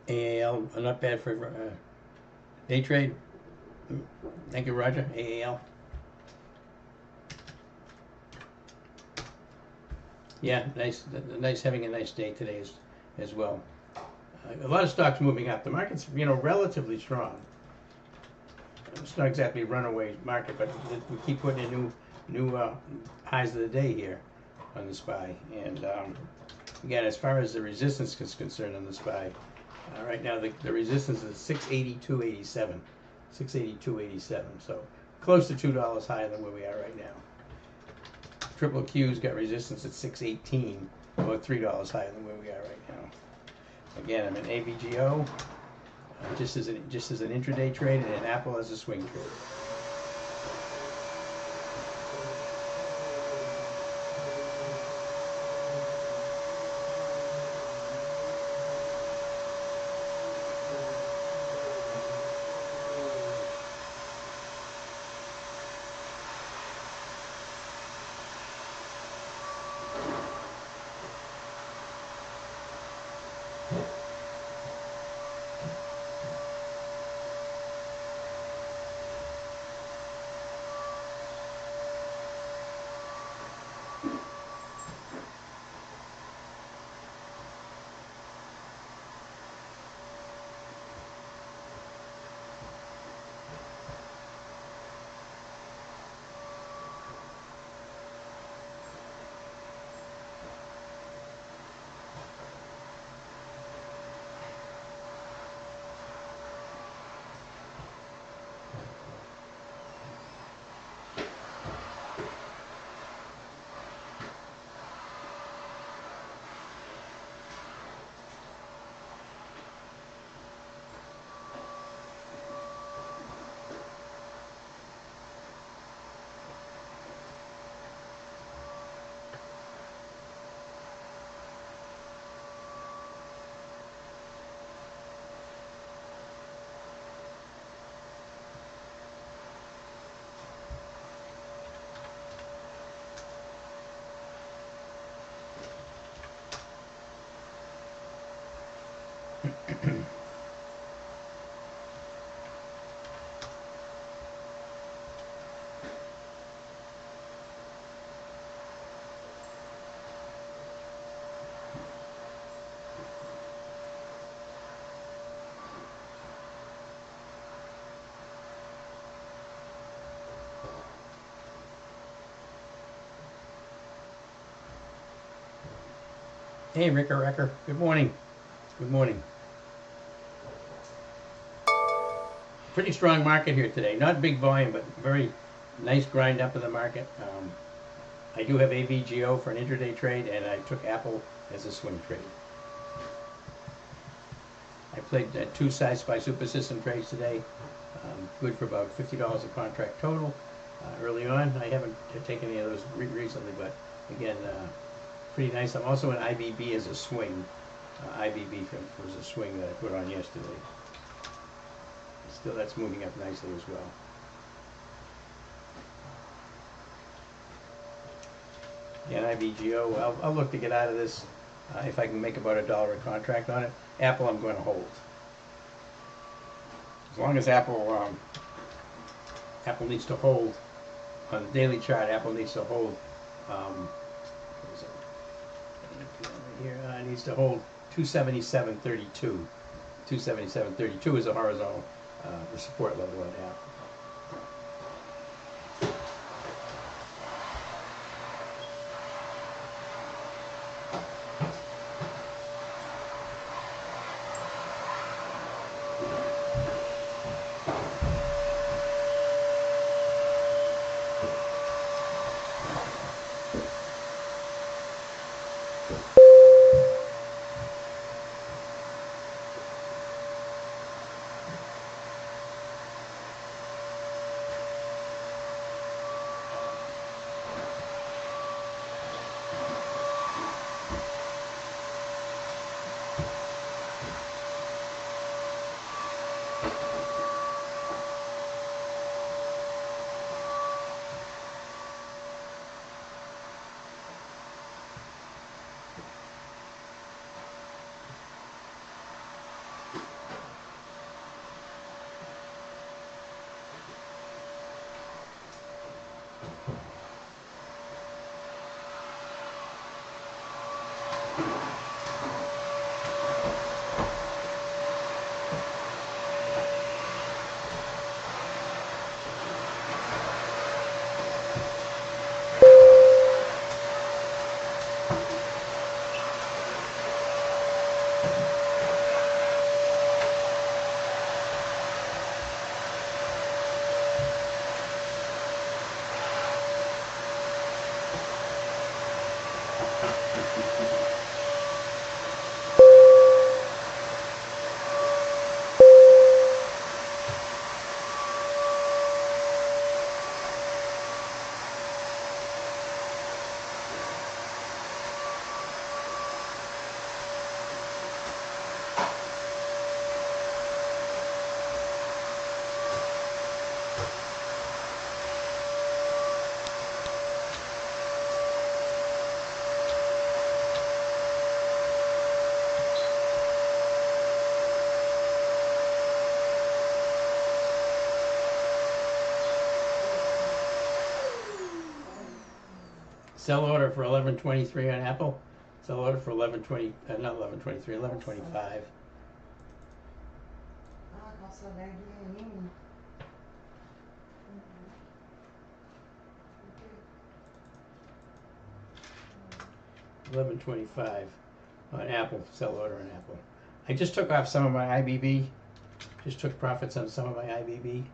AAL, not bad for day trade. Thank you, Roger. AAL. Yeah, nice having a nice day today as well. A lot of stocks moving up. The market's relatively strong. It's not exactly a runaway market, but we keep putting in new highs of the day here on the SPY. And again, as far as the resistance is concerned on the SPY, right now the resistance is 682.87, 682.87. So close to $2 higher than where we are right now. Triple Q's got resistance at 618, about $3 higher than where we are right now. Again, I'm in AVGO, just as an intraday trade, and in Apple as a swing trade. Hey, Ricker. Good morning. Good morning. Pretty strong market here today. Not big volume, but very nice grind up in the market. I do have AVGO for an intraday trade, and I took Apple as a swing trade. I played 2 size SPY super system trades today. Good for about $50 a contract total. Early on, I haven't taken any of those recently, but again, pretty nice. I'm also in IBB as a swing. IBB was a swing that I put on yesterday. Still, that's moving up nicely as well. Again, IBGO, I'll look to get out of this if I can make about $1 a contract on it. Apple, I'm going to hold. As long as Apple needs to hold on the daily chart. Apple needs to hold. Here needs to hold 277.32. 277.32 is a horizontal support level on Apple. Sell order for 11.23 on Apple. Sell order for 11.20, not 11.23, 11.25. Ah, calça verde nenhum. 11.25 on Apple. Sell order on Apple. I just took off some of my IBB. Just took profits on some of my IBB.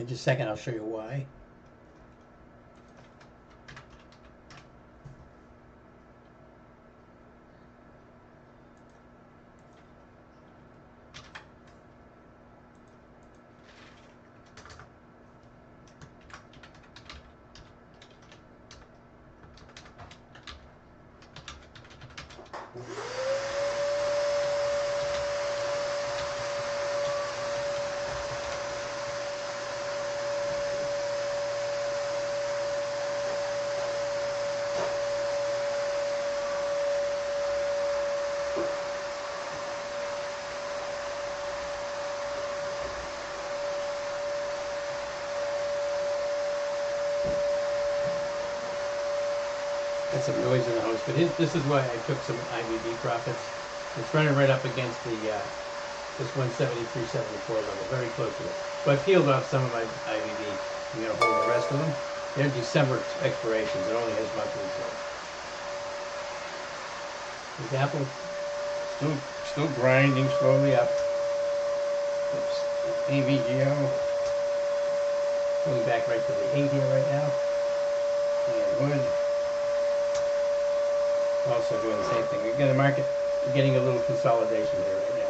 In just a second, I'll show you why. Got some noise in the house, but this is why I took some IBB profits. It's running right up against the this 173.74 level, very close to it. So I peeled off some of my IBB. I'm going to hold the rest of them. They're December expirations. It only has monthly sales. This Apple still grinding slowly up. Oops. AVGO going back right to the 8 here right now. And wood. Also doing the same thing. We've got the market getting a little consolidation here right now.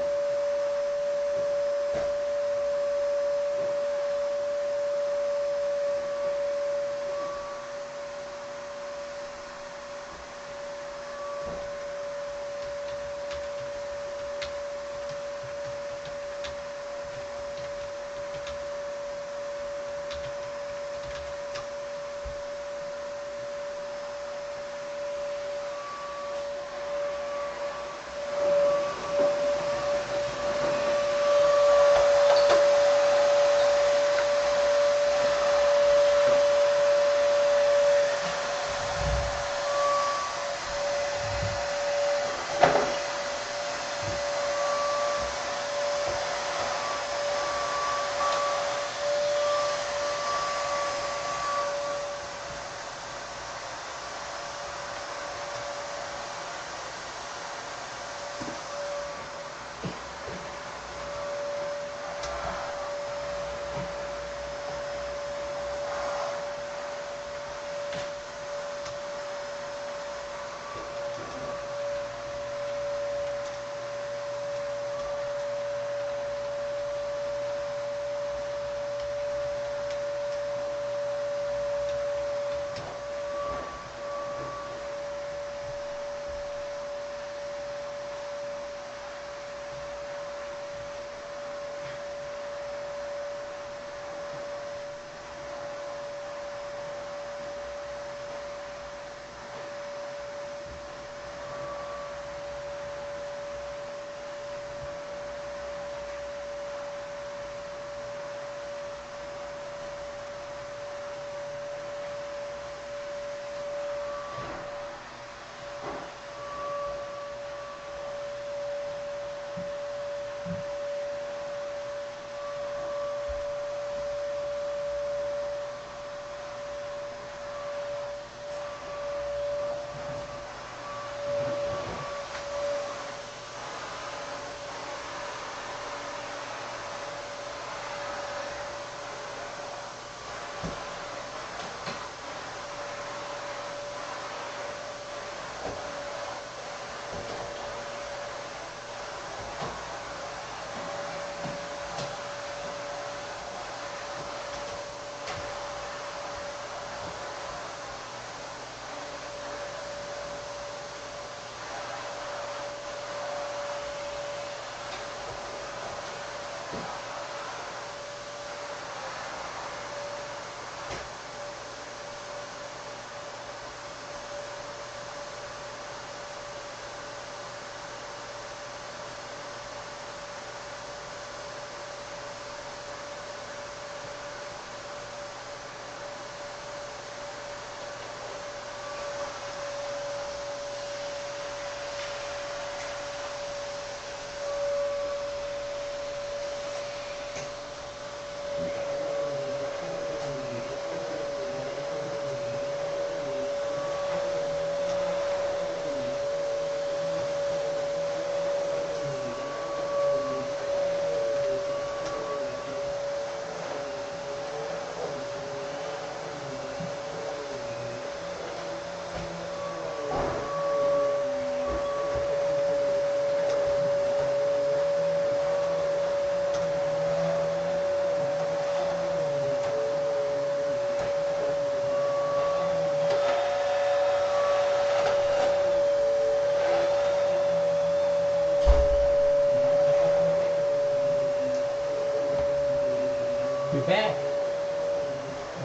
back.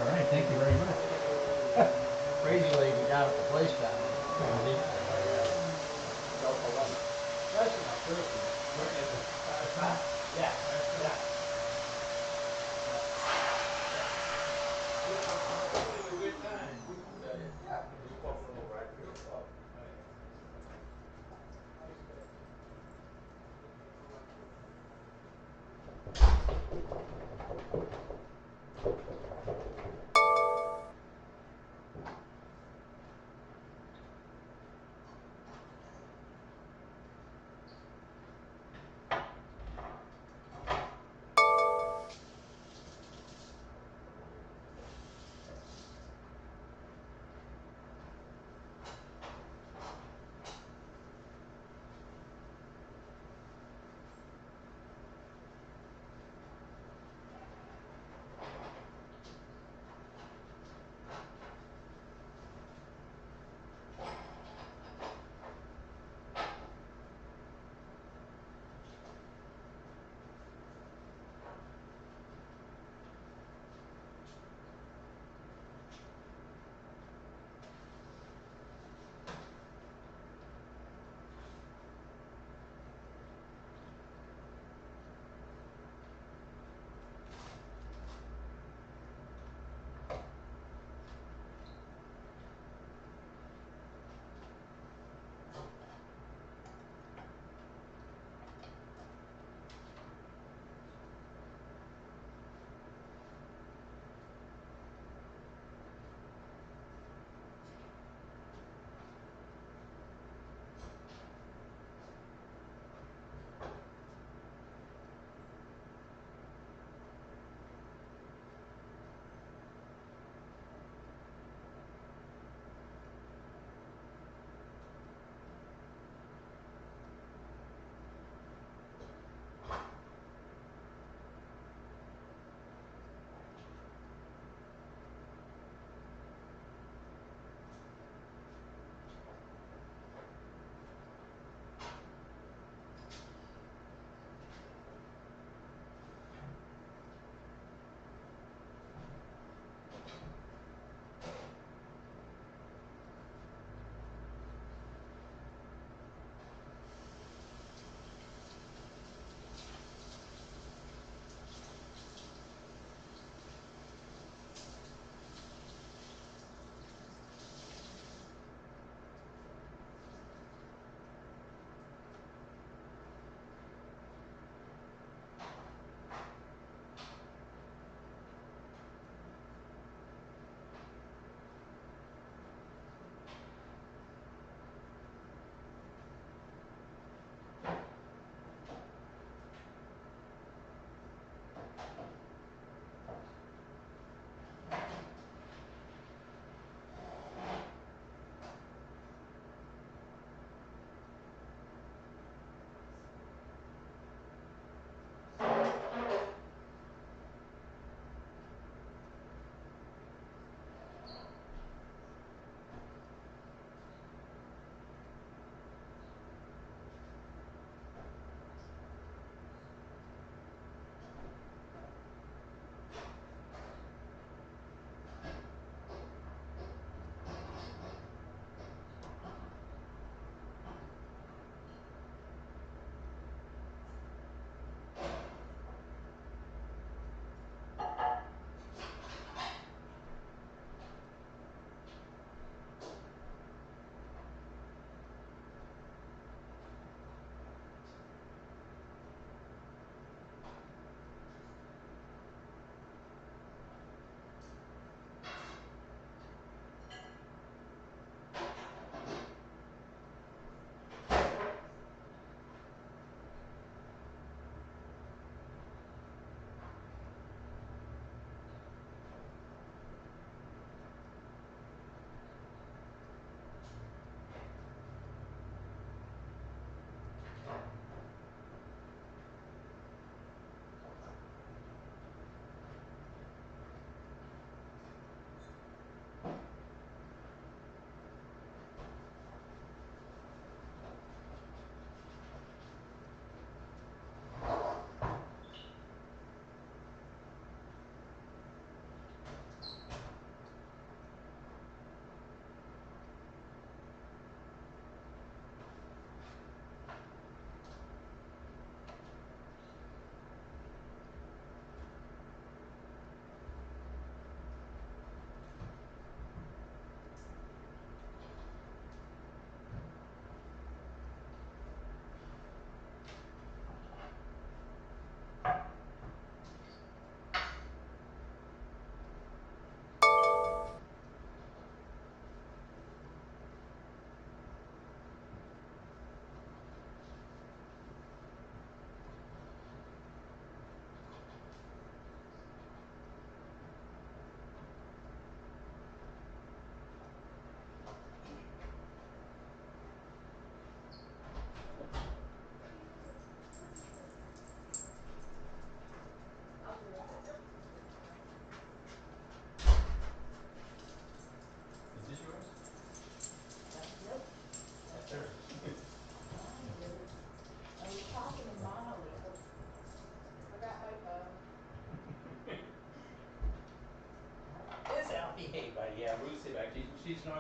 All right, thank you very much. Crazy lady down at the place down there. That's my person. Yeah, yeah.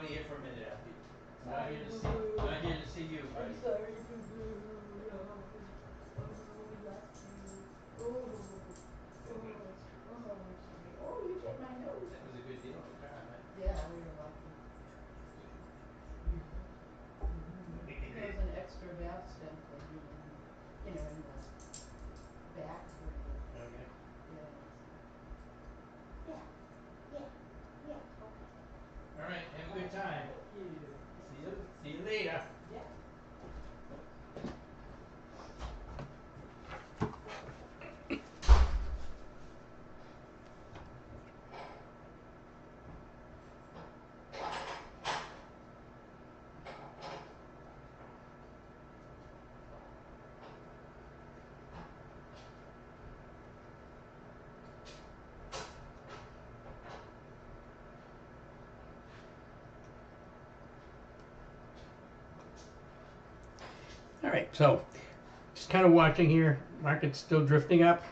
only here for a minute, Alfie. Not here to see, not here to see you, buddy. I'm sorry, boo-boo. Oh, lucky. Oh, you bit my nose. That was a good deal on the car, huh? Yeah, we were lucky. There was an extra valve stem thing in the back where you, Okay. yeah. Yeah, yeah, yeah, okay. All right, have a good time. Thank you. See you later. Yeah. All right, so just kind of watching here. Market's still drifting up.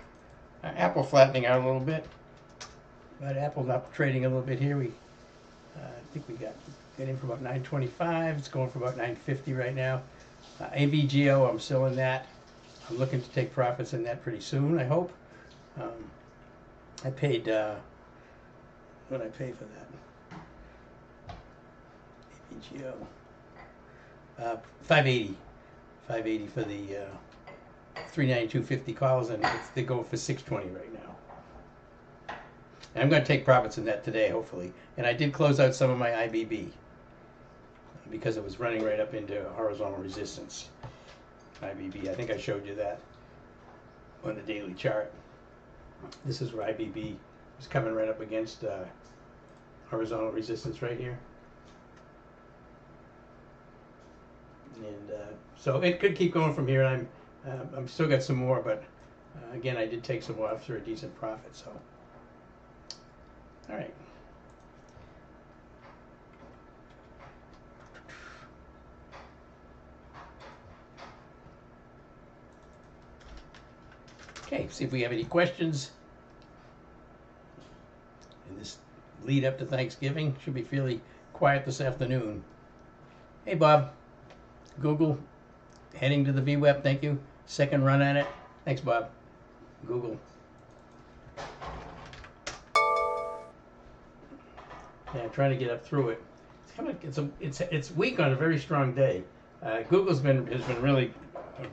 Apple flattening out a little bit, but Apple's up trading a little bit here. I think we got in for about 925. It's going for about 950 right now. ABGO, I'm still in that. I'm looking to take profits in that pretty soon, I hope. I paid, what did I pay for that? ABGO. 580. 580 for the 392.50 calls, and they're going for 620 right now. And I'm going to take profits in that today, hopefully. And I did close out some of my IBB because it was running right up into horizontal resistance. IBB, I think I showed you that on the daily chart. This is where IBB is coming right up against horizontal resistance right here. And so it could keep going from here. I'm still got some more, but again, I did take some more after a decent profit. So, all right. Okay, see if we have any questions. In this lead up to Thanksgiving, should be fairly quiet this afternoon. Hey, Bob. Google, heading to the VWAP, thank you. Second run at it. Thanks, Bob. Google. Yeah, I'm trying to get up through it. It's weak on a very strong day. Google's has been really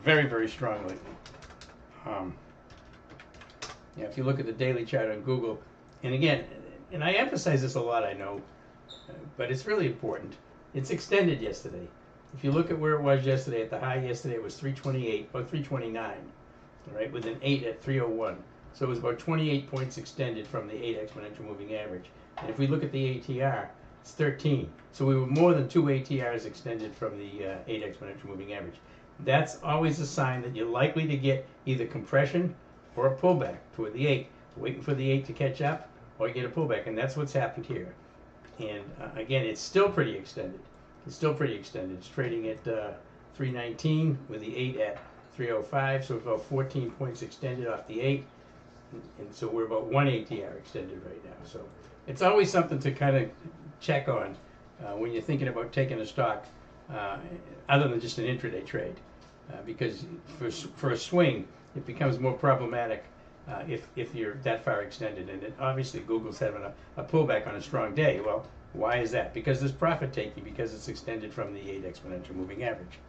very, very strong lately. Yeah, if you look at the daily chart on Google, and again, and I emphasize this a lot, I know, but it's really important. It's extended yesterday. If you look at where it was yesterday, at the high yesterday it was 328 or 329, all right, with an 8 at 301. So it was about 28 points extended from the 8 exponential moving average. And if we look at the ATR, it's 13. So we were more than 2 ATRs extended from the 8 exponential moving average. That's always a sign that you're likely to get either compression or a pullback toward the 8, waiting for the 8 to catch up, or you get a pullback, and that's what's happened here. And again, it's still pretty extended. It's still pretty extended. It's trading at 319 with the 8 at 305, so about 14 points extended off the 8. And so we're about 1 ATR extended right now. So it's always something to kind of check on when you're thinking about taking a stock other than just an intraday trade. Because for a swing, it becomes more problematic if you're that far extended. And obviously Google's having a pullback on a strong day. Well, why is that? Because there's profit taking, because it's extended from the 8 exponential moving average.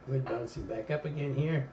We're bouncing back up again here.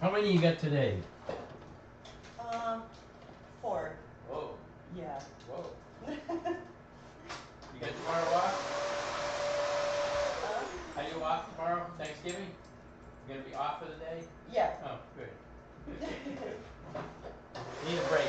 How many you got today? 4. Whoa, Yeah. whoa. You got tomorrow off? Are you off tomorrow, Thanksgiving? You gonna be off for the day? Yeah. Oh, good. Need a break.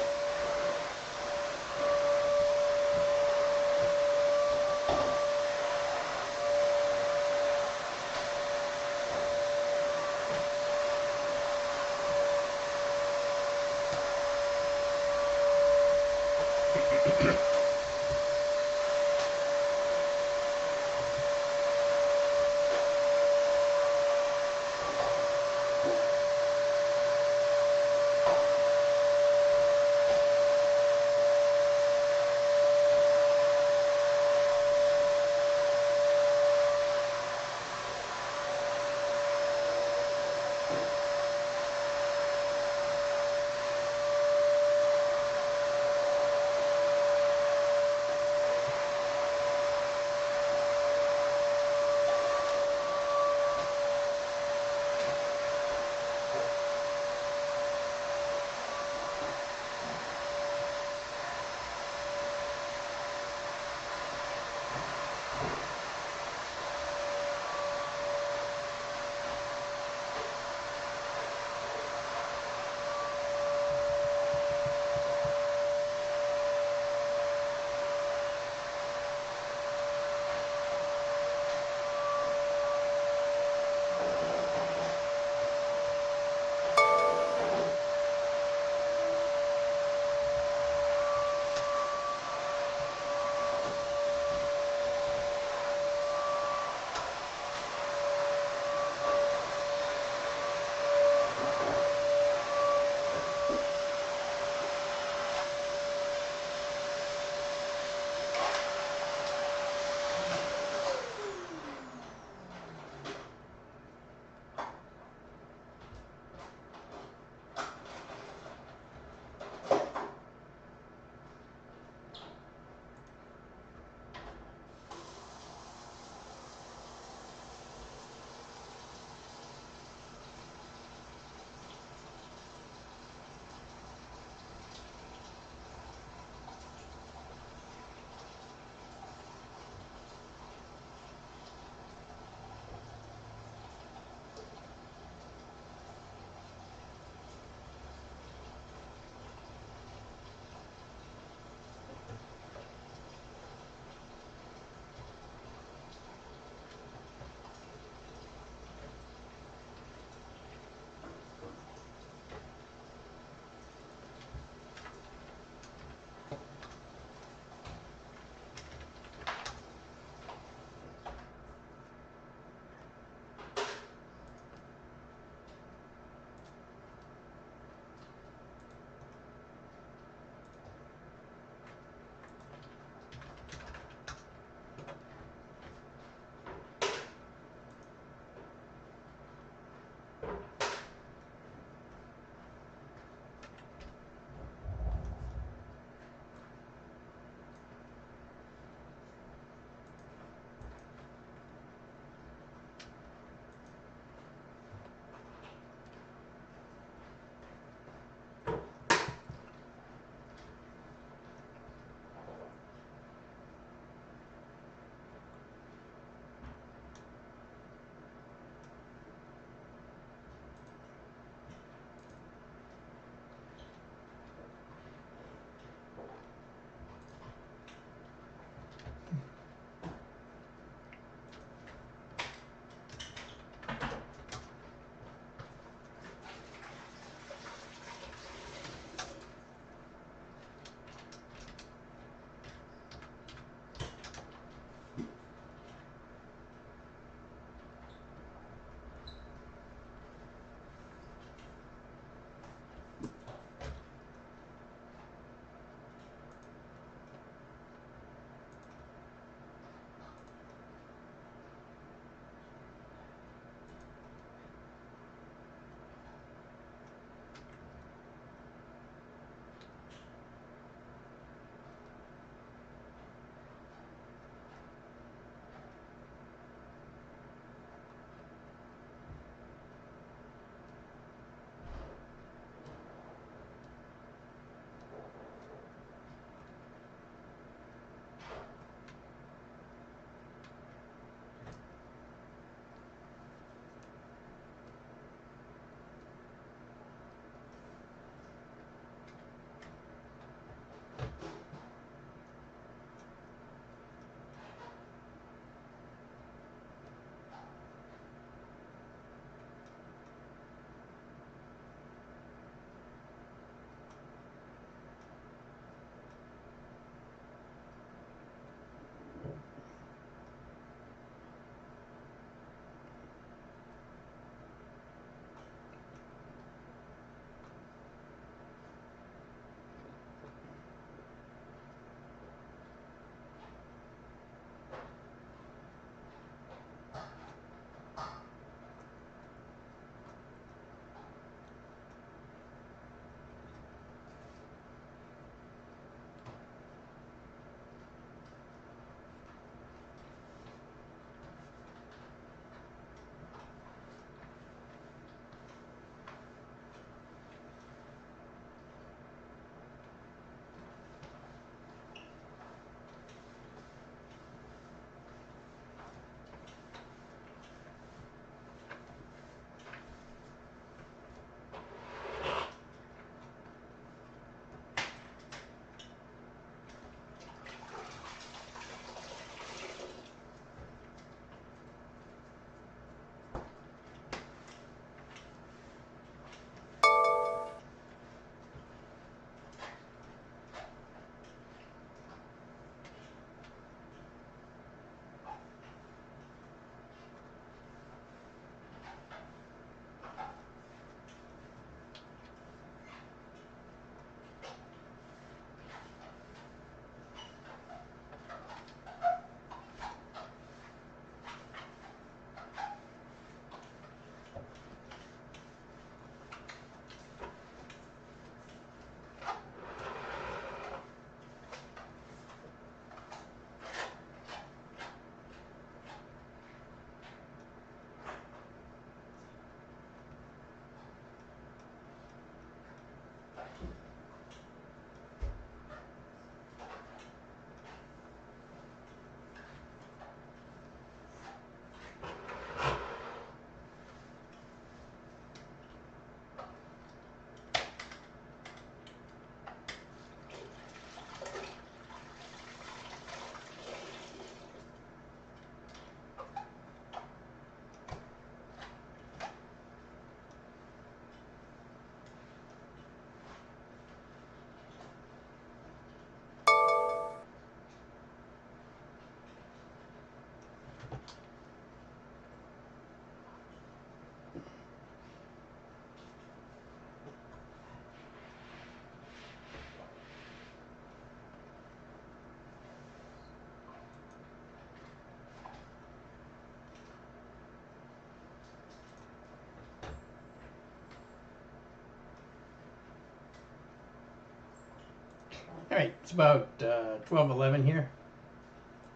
All right, it's about 12:11 here.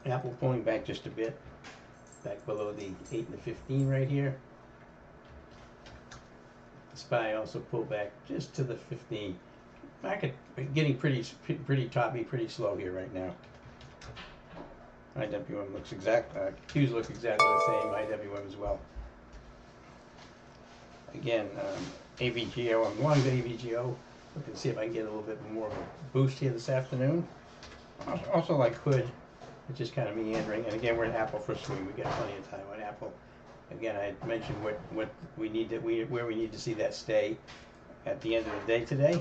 Apple pulling back just a bit, back below the 8 and the 15 right here. SPY also pulled back just to the 15. Market getting pretty toppy, pretty slow here right now. IWM looks Qs look exactly the same. IWM as well. Again, AVGO. I'm long to AVGO. Looking to see if I can get a little bit more of a boost here this afternoon. Also like Hood, it's just kind of meandering. And again, we're in Apple for swing. We got plenty of time on Apple. Again, I mentioned what we need where we need to see that stay at the end of the day today.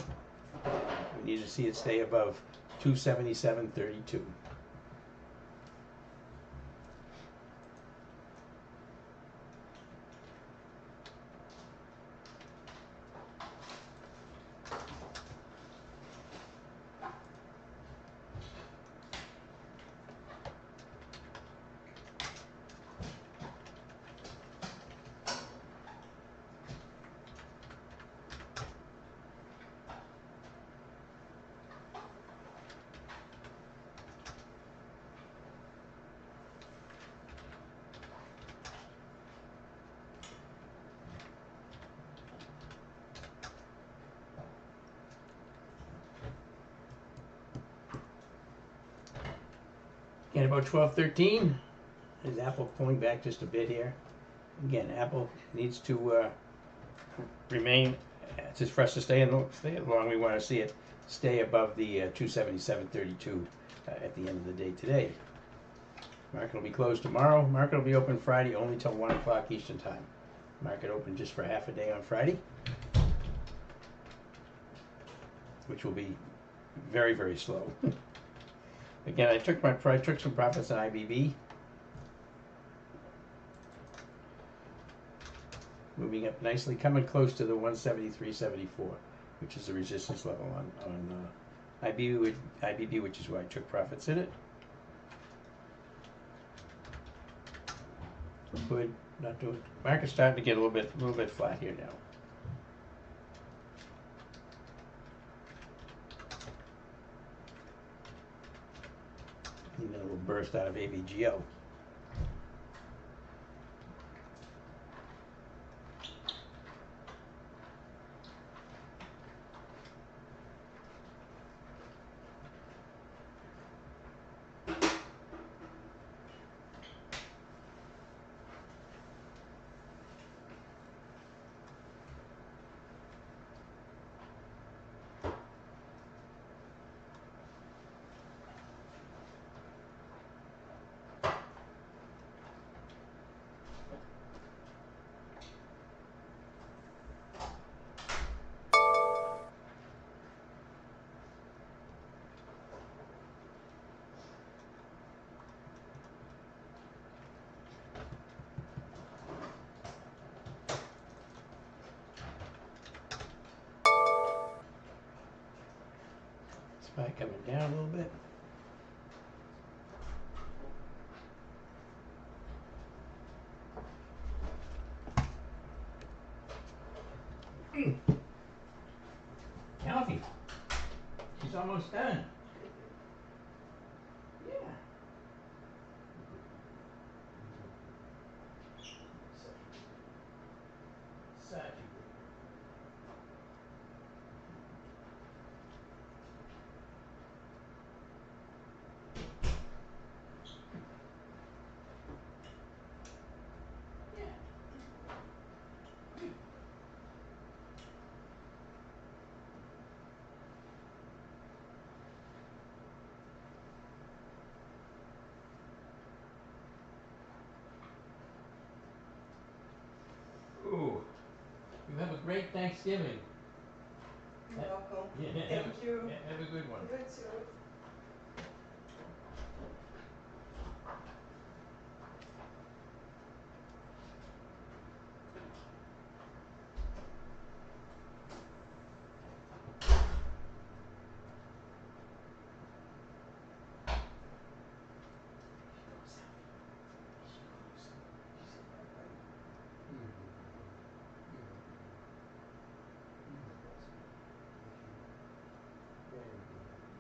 We need to see it stay above 277.32. Again, about 12:13. Is Apple pulling back just a bit here? Again, Apple needs to remain. It's just for us to stay along. We want to see it stay above the 277.32 at the end of the day today. Market will be closed tomorrow. Market will be open Friday only till 1 o'clock Eastern time. Market open just for half a day on Friday, which will be very, very slow. Again, I took some profits on IBB. Moving up nicely, coming close to the 173.74, which is the resistance level on IBB, which is why I took profits in it. Good, not doing. Market's starting to get a little bit flat here now. Need a little burst out of AVGO. SPY coming down a little bit. Coffee. She's almost done. Yeah. Such a Ooh. You have a great Thanksgiving. You're welcome. Yeah, Thank you. have a good one. You too. Very good.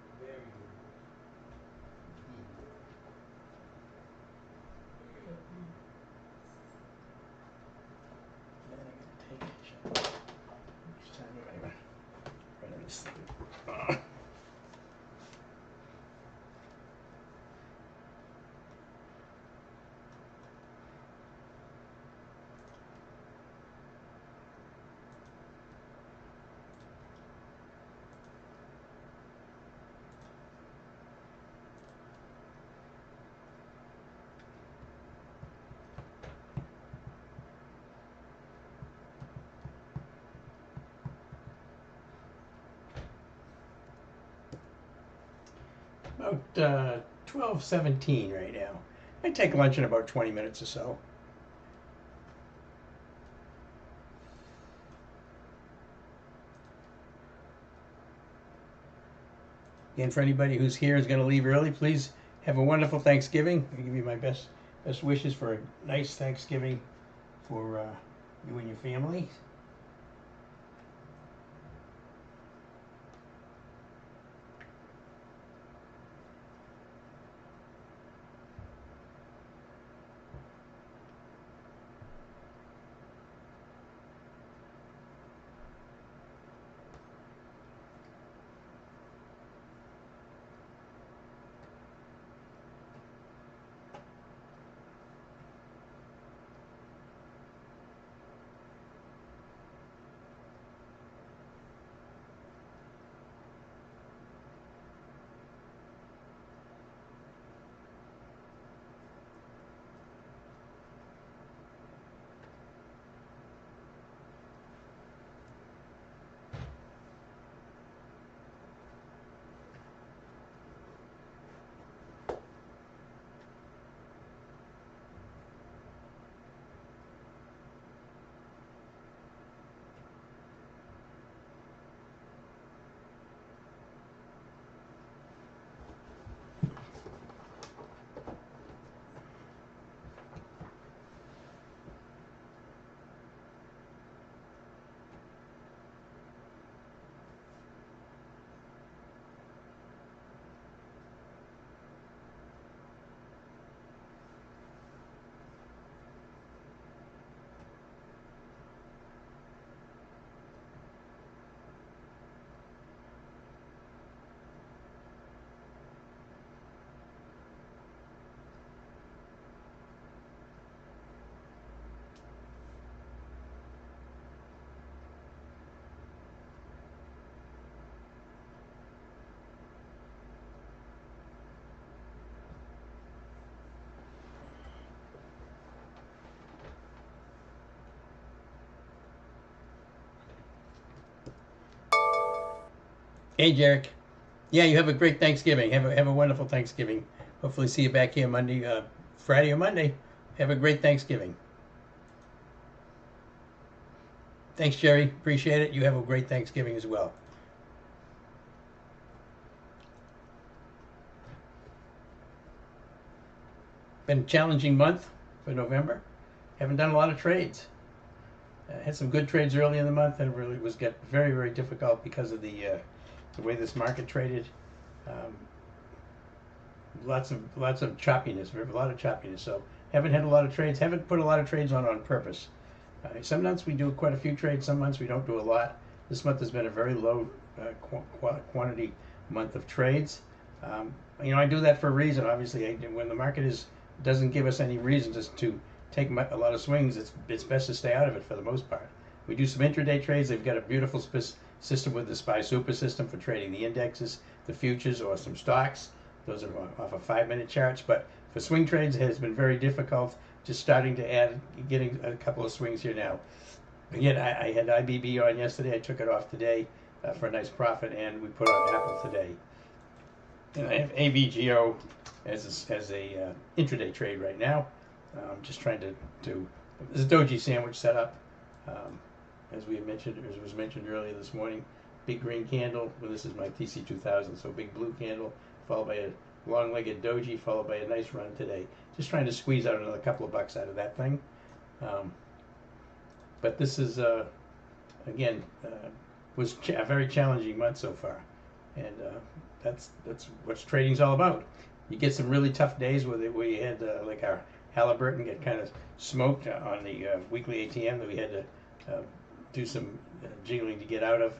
About 12:17 right now. I take lunch in about 20 minutes or so. And for anybody who's here is going to leave early, please have a wonderful Thanksgiving. I give you my best wishes for a nice Thanksgiving for you and your family. Hey, Jarek. Yeah, you have a great Thanksgiving. Have a wonderful Thanksgiving. Hopefully, see you back here Monday, Friday or Monday. Have a great Thanksgiving. Thanks, Jerry. Appreciate it. You have a great Thanksgiving as well. Been a challenging month for November. Haven't done a lot of trades. Had some good trades early in the month, and it really was get very, very difficult because of the way this market traded. Um, lots of choppiness, a lot of choppiness. So haven't had a lot of trades. Haven't put a lot of trades on purpose. Some months we do quite a few trades. Some months we don't do a lot. This month has been a very low quantity month of trades. I do that for a reason. Obviously, when the market doesn't give us any reason to take a lot of swings, it's best to stay out of it for the most part. We do some intraday trades. They've got a beautiful system with the SPY Super system for trading the indexes, the futures, or some stocks. Those are off of 5-minute charts. But for swing trades, it has been very difficult. Just starting to getting a couple of swings here now. Again, I had IBB on yesterday. I took it off today for a nice profit, and we put on Apple today. And I have AVGO as a intraday trade right now. I'm just trying to there's a doji sandwich set up, as was mentioned earlier this morning. Big green candle. Well, this is my TC2000, so big blue candle followed by a long-legged doji followed by a nice run today. Just trying to squeeze out another couple of bucks out of that thing. But this is again was a very challenging month so far, and that's what trading's all about. You get some really tough days where you had like our Halliburton get kind of smoked on the weekly ATM that we had to do some jiggling to get out of,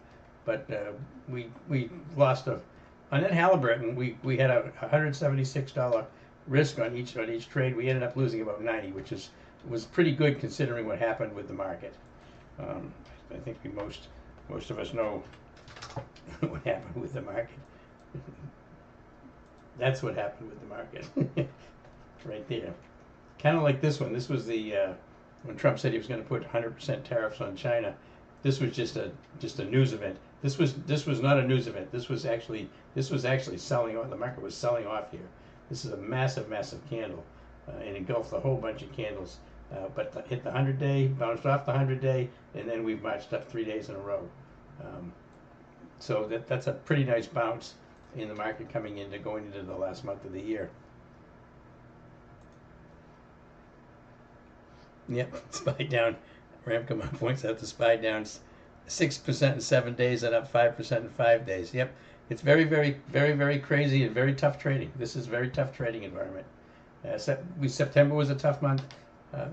but we lost on that Halliburton. We had a $176 risk on each trade. We ended up losing about 90, which was pretty good considering what happened with the market. I think most of us know what happened with the market. That's what happened with the market, right there. Kind of like this one. This was the when Trump said he was going to put 100% tariffs on China. This was just a news event. This was not a news event. This was actually selling off. The market was selling off here. This is a massive candle, and engulfed a whole bunch of candles. But hit the 100-day, bounced off the 100-day, and then we've marched up 3 days in a row. So that's a pretty nice bounce in the market going into the last month of the year. Yep, SPY down. Ramcom points out the SPY down 6% in 7 days and up 5% in 5 days. Yep, it's very crazy and very tough trading. This is a very tough trading environment. September was a tough month.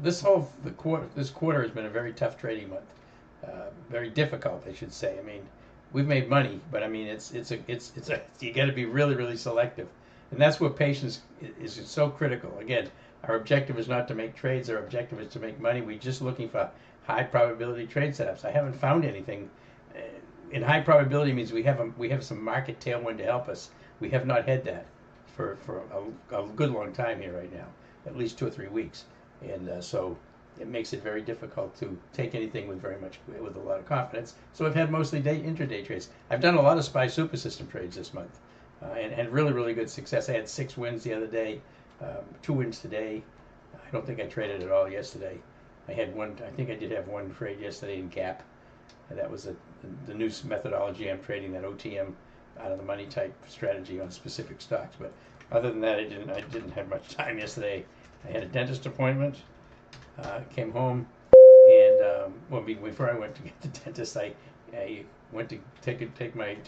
This quarter has been a very tough trading month. Very difficult, I should say. I mean, we've made money, but I mean, you got to be really selective, and that's where patience is so critical. Again, our objective is not to make trades. Our objective is to make money. We're just looking for high probability trade setups. I haven't found anything. And high probability means we have some market tailwind to help us. We have not had that for a good long time here right now, at least 2 or 3 weeks, and so it makes it very difficult to take anything with a lot of confidence. So I've had mostly intraday trades. I've done a lot of SPY super system trades this month, and really good success. I had 6 wins the other day, 2 wins today. I don't think I traded at all yesterday. I had one. I think I did have one trade yesterday in Gap. And that was the new methodology. I'm trading that OTM out of the money type strategy on specific stocks. But other than that, I didn't have much time yesterday. I had a dentist appointment. Came home, and before I went to get the dentist, I went to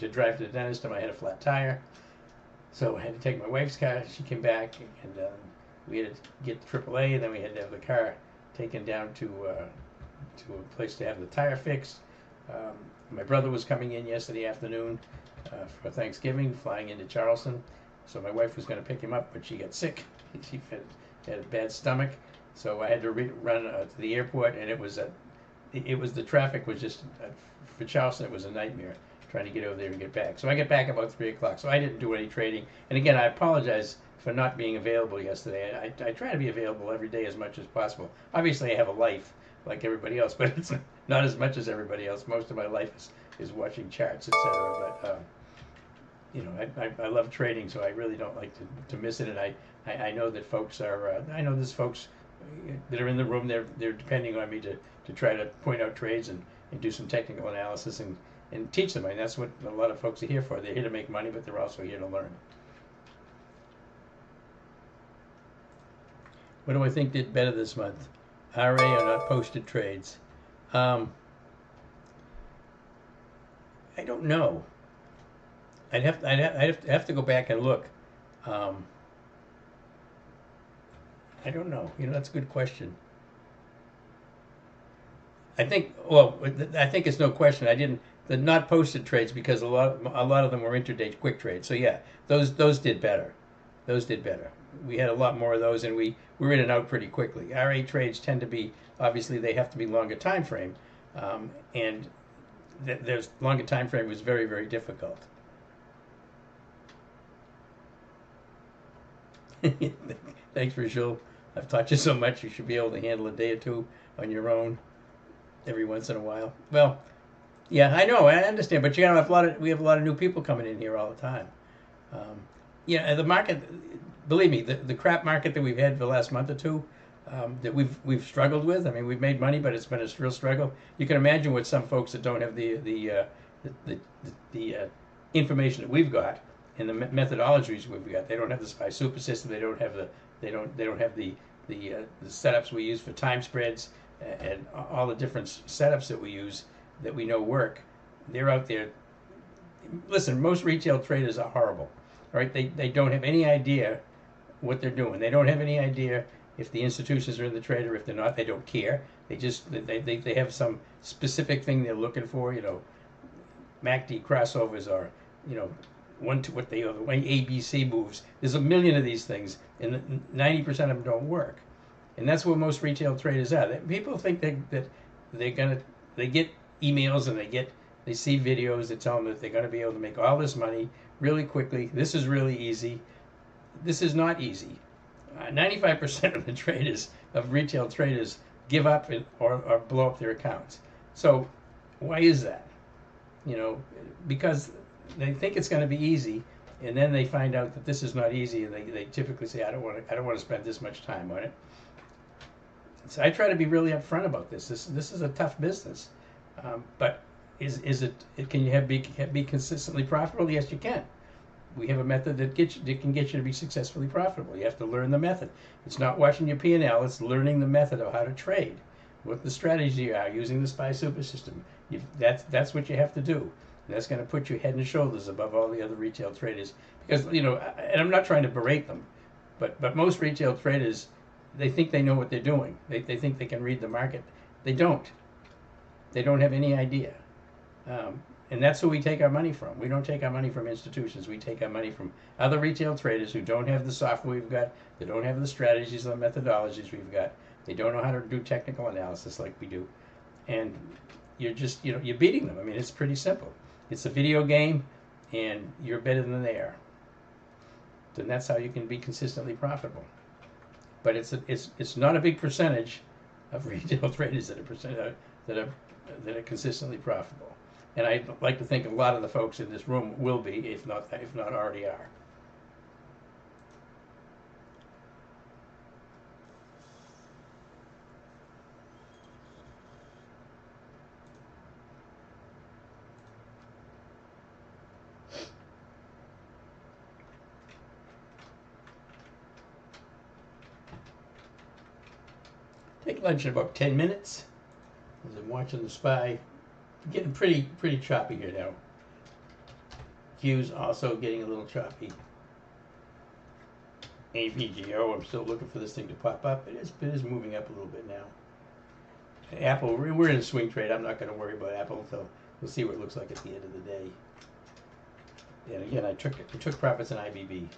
drive to the dentist, and I had a flat tire, so I had to take my wife's car. She came back, and we had to get AAA, and then we had to have the car taken down to a place to have the tire fixed. My brother was coming in yesterday afternoon for Thanksgiving, flying into Charleston, so my wife was going to pick him up, but she got sick. She had a bad stomach. So I had to run to the airport, and the traffic was just, for Charleston, it was a nightmare trying to get over there and get back. So I get back about 3 o'clock, so I didn't do any trading. And again, I apologize for not being available yesterday. I try to be available every day as much as possible. Obviously, I have a life like everybody else, but it's not as much as everybody else. Most of my life is watching charts, etc. But I love trading, so I really don't like to miss it. And I know that folks are. I know there's folks that are in the room. They're depending on me to try to point out trades and do some technical analysis and teach them. I mean, that's what a lot of folks are here for. They're here to make money, but they're also here to learn. What do I think did better this month? RA or not posted trades? I don't know. I'd have to go back and look. I don't know. That's a good question. I think it's no question. The not posted trades, because a lot of them were intraday quick trades. So yeah, those did better. Those did better. We had a lot more of those, and we were in and out pretty quickly. RA trades tend to be, obviously, they have to be longer time frame, and there's longer time frame was very difficult. Thanks, Rachel. I've taught you so much. You should be able to handle a day or two on your own every once in a while. Well, yeah, I know, I understand, but we have a lot of new people coming in here all the time. The market, believe me, the crap market that we've had for the last month or two, that we've struggled with. I mean, we've made money, but it's been a real struggle. You can imagine what some folks that don't have the information that we've got and the methodologies we've got. They don't have the SPY super system. They don't have the setups we use for time spreads and all the different setups that we use that we know work. They're out there. Listen, most retail traders are horrible. Right? They don't have any idea what they're doing. They don't have any idea if the institutions are in the trade or if they're not. They don't care. They have some specific thing they're looking for. MACD crossovers or what they the way ABC moves. There's a million of these things, and 90% of them don't work. And that's where most retail traders are. People think that they get emails and they see videos that tell them that they're going to be able to make all this money really quickly. This is really easy. This is not easy. 95% of the traders, of retail traders, give up or blow up their accounts. So why is that? you know, because they think it's going to be easy, and then they find out that this is not easy, and they typically say, I don't want to spend this much time on it. So I try to be really upfront about this. This is a tough business, but is it? Can you be consistently profitable? Yes, you can. We have a method that can get you to be successfully profitable. You have to learn the method. It's not watching your P&L. It's learning the method of how to trade, what the strategy are, using the SPY super system. That's what you have to do. And that's going to put you head and shoulders above all the other retail traders. Because, you know, and I'm not trying to berate them, but most retail traders, they think they know what they're doing. They think they can read the market. They don't. They don't have any idea. And that's who we take our money from. We don't take our money from institutions. We take our money from other retail traders who don't have the software we've got. They don't have the strategies or the methodologies we've got. They don't know how to do technical analysis like we do. And you're just, you know, you're beating them. I mean, it's pretty simple. It's a video game, and you're better than they are. Then that's how you can be consistently profitable. But it's not a big percentage of retail traders that are consistently profitable. And I'd like to think a lot of the folks in this room will be, if not already are. Take lunch in about 10 minutes as I'm watching the SPY. Getting pretty choppy here now. Q's also getting a little choppy. AVGO, I'm still looking for this thing to pop up. It is moving up a little bit now. Apple, we're in a swing trade. I'm not going to worry about Apple until we'll see what it looks like at the end of the day. And again, I took profits in IBB.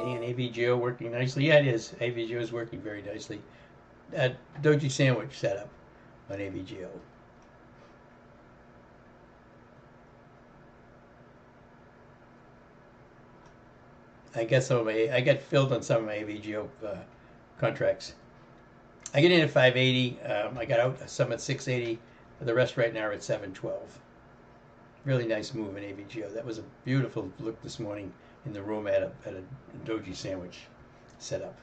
And AVGO working nicely. Yeah, it is. AVGO is working very nicely. Doji sandwich setup on AVGO. I got filled on some of my AVGO contracts. I get in at 580. I got out some at 680. The rest right now are at 712. Really nice move in AVGO. That was a beautiful look this morning in the room at a doji sandwich setup.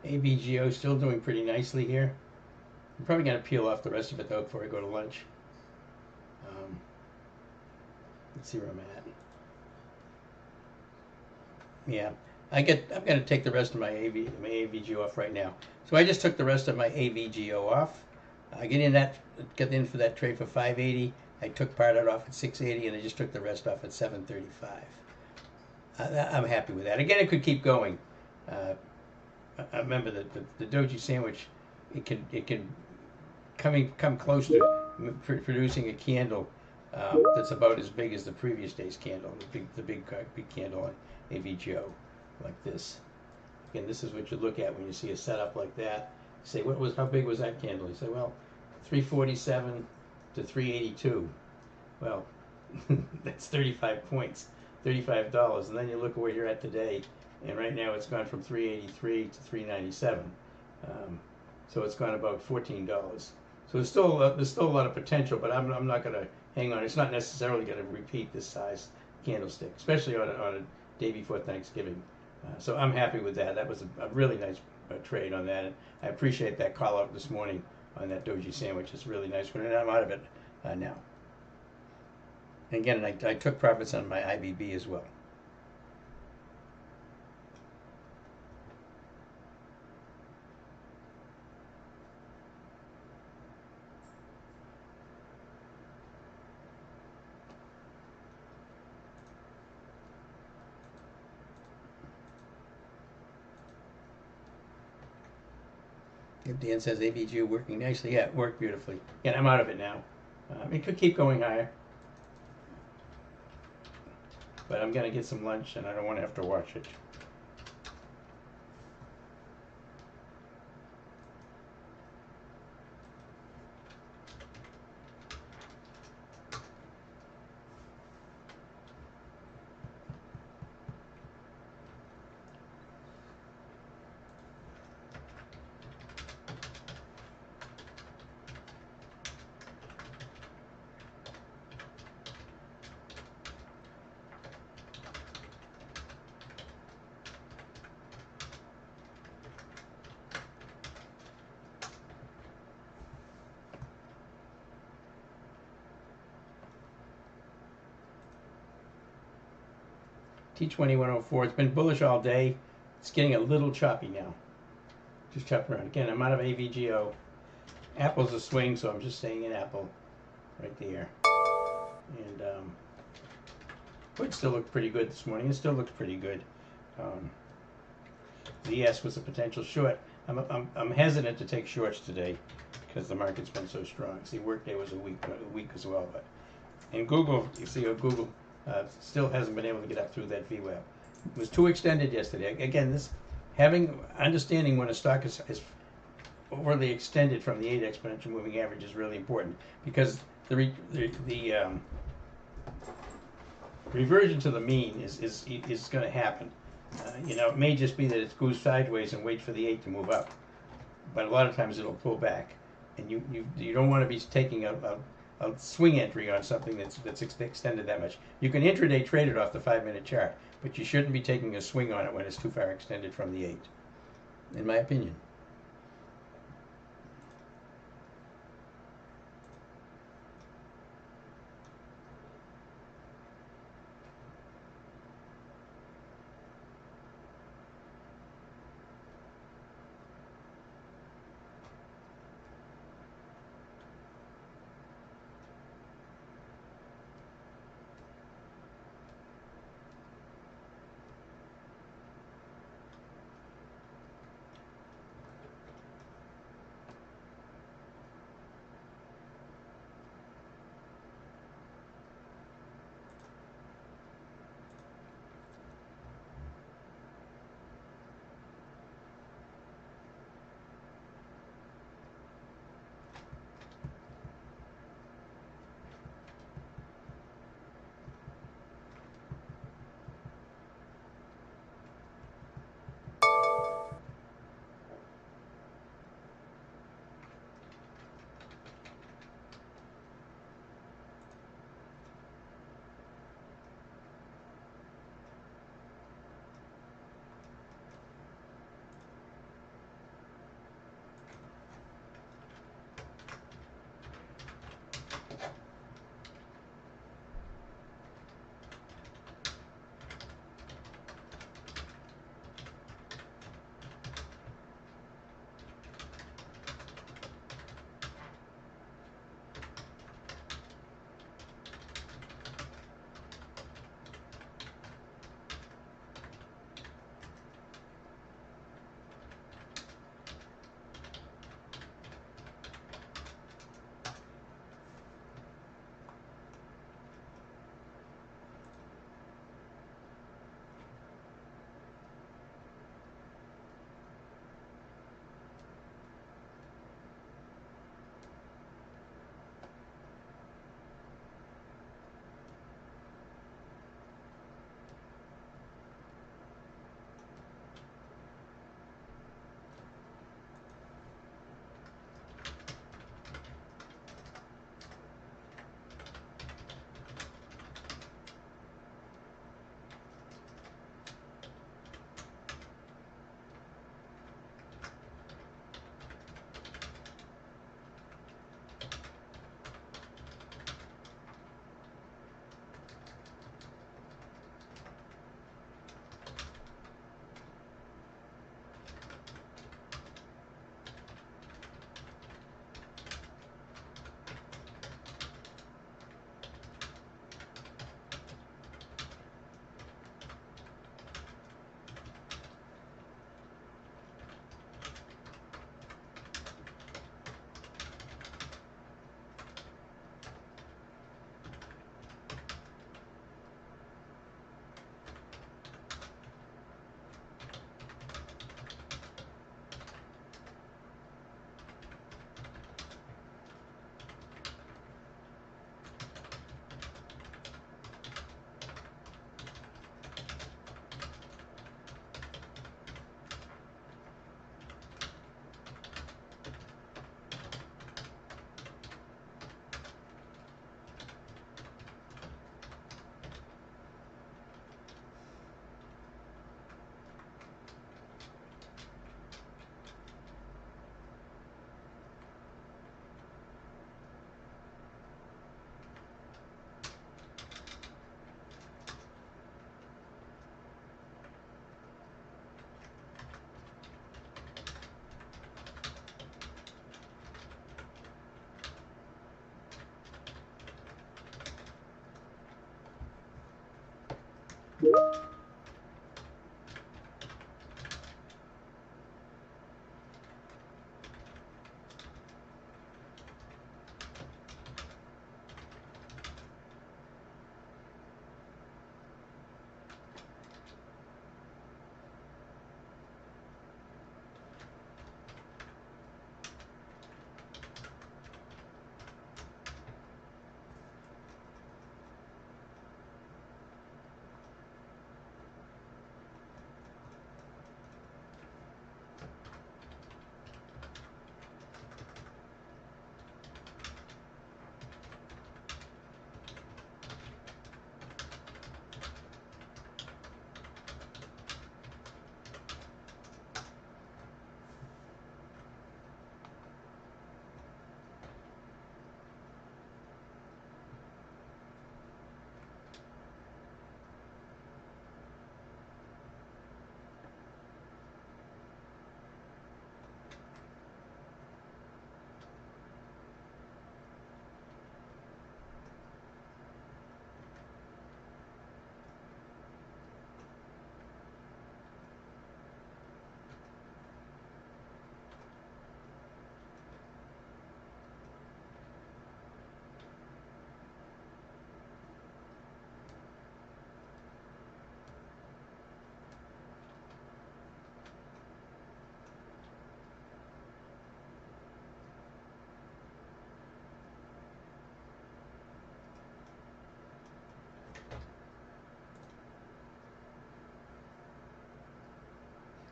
AVGO still doing pretty nicely here. I'm probably going to peel off the rest of it though before I go to lunch. Let's see where I'm at. Yeah, I'm going to take the rest of my AVGO off right now. So I just took the rest of my AVGO off. I get in for that trade for 580. I took part of it off at 680, and I just took the rest off at 735. I'm happy with that. Again, it could keep going. I remember that the doji sandwich, it can come close to producing a candle that's about as big as the previous day's candle, the big candle on AVGO, like this. Again, this is what you look at when you see a setup like that. You say, how big was that candle? You say, well, 347 to 382. Well, that's 35 points, $35. And then you look at where you're at today, and right now it's gone from 383 to 397. So it's gone about $14. So there's still a lot of potential, but I'm not going to hang on. It's not necessarily going to repeat this size candlestick, especially on a day before Thanksgiving. So I'm happy with that. That was a really nice trade on that, and I appreciate that call out this morning on that doji sandwich. It's really nice, and I'm out of it now. And again, I took profits on my IBB as well. If Dan says AVG working nicely, yeah, it worked beautifully. Again, I'm out of it now. It could keep going higher, but I'm gonna get some lunch, and I don't want to have to watch it. T20-104, it's been bullish all day. It's getting a little choppy now. Just chopping around. Again, I'm out of AVGO. Apple's a swing, so I'm just staying in Apple right there. And it still looked pretty good this morning. It still looks pretty good. ZS was a potential short. I'm hesitant to take shorts today because the market's been so strong. See, workday was a week as well. But in Google, you see how Google still hasn't been able to get up through that VWAP. It was too extended yesterday. Again, understanding when a stock is overly extended from the 8 exponential moving average is really important, because the reversion to the mean is going to happen. It may just be that it goes sideways and wait for the 8 to move up, but a lot of times it'll pull back, and you don't want to be taking a swing entry on something that's extended that much. You can intraday trade it off the 5-minute chart, but you shouldn't be taking a swing on it when it's too far extended from the 8, in my opinion.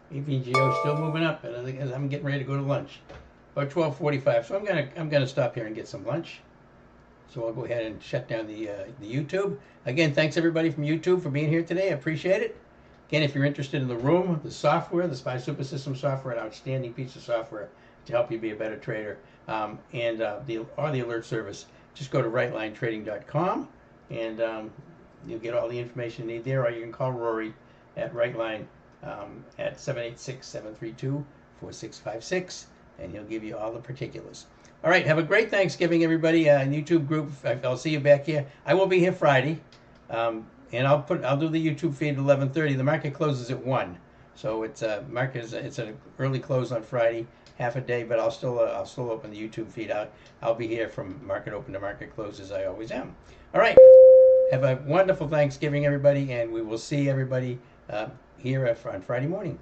AVGO is still moving up, and I'm getting ready to go to lunch. About 12:45, so I'm gonna stop here and get some lunch. So I'll go ahead and shut down the YouTube. Again, thanks everybody from YouTube for being here today. I appreciate it. Again, if you're interested in the room, the software, the SPY Super System software, an outstanding piece of software to help you be a better trader, and the alert service, just go to rightlinetrading.com, and you'll get all the information you need there, or you can call Rory at Rightline at 786-732-4656, and he'll give you all the particulars. All right, have a great Thanksgiving, everybody. YouTube group, I'll see you back here. I will be here Friday, and I'll do the YouTube feed at 11:30. The market closes at 1, so it's an early close on Friday, half a day, but I'll still open the YouTube feed out. I'll be here from market open to market close, as I always am. All right, have a wonderful Thanksgiving, everybody, and we will see everybody here on Friday morning.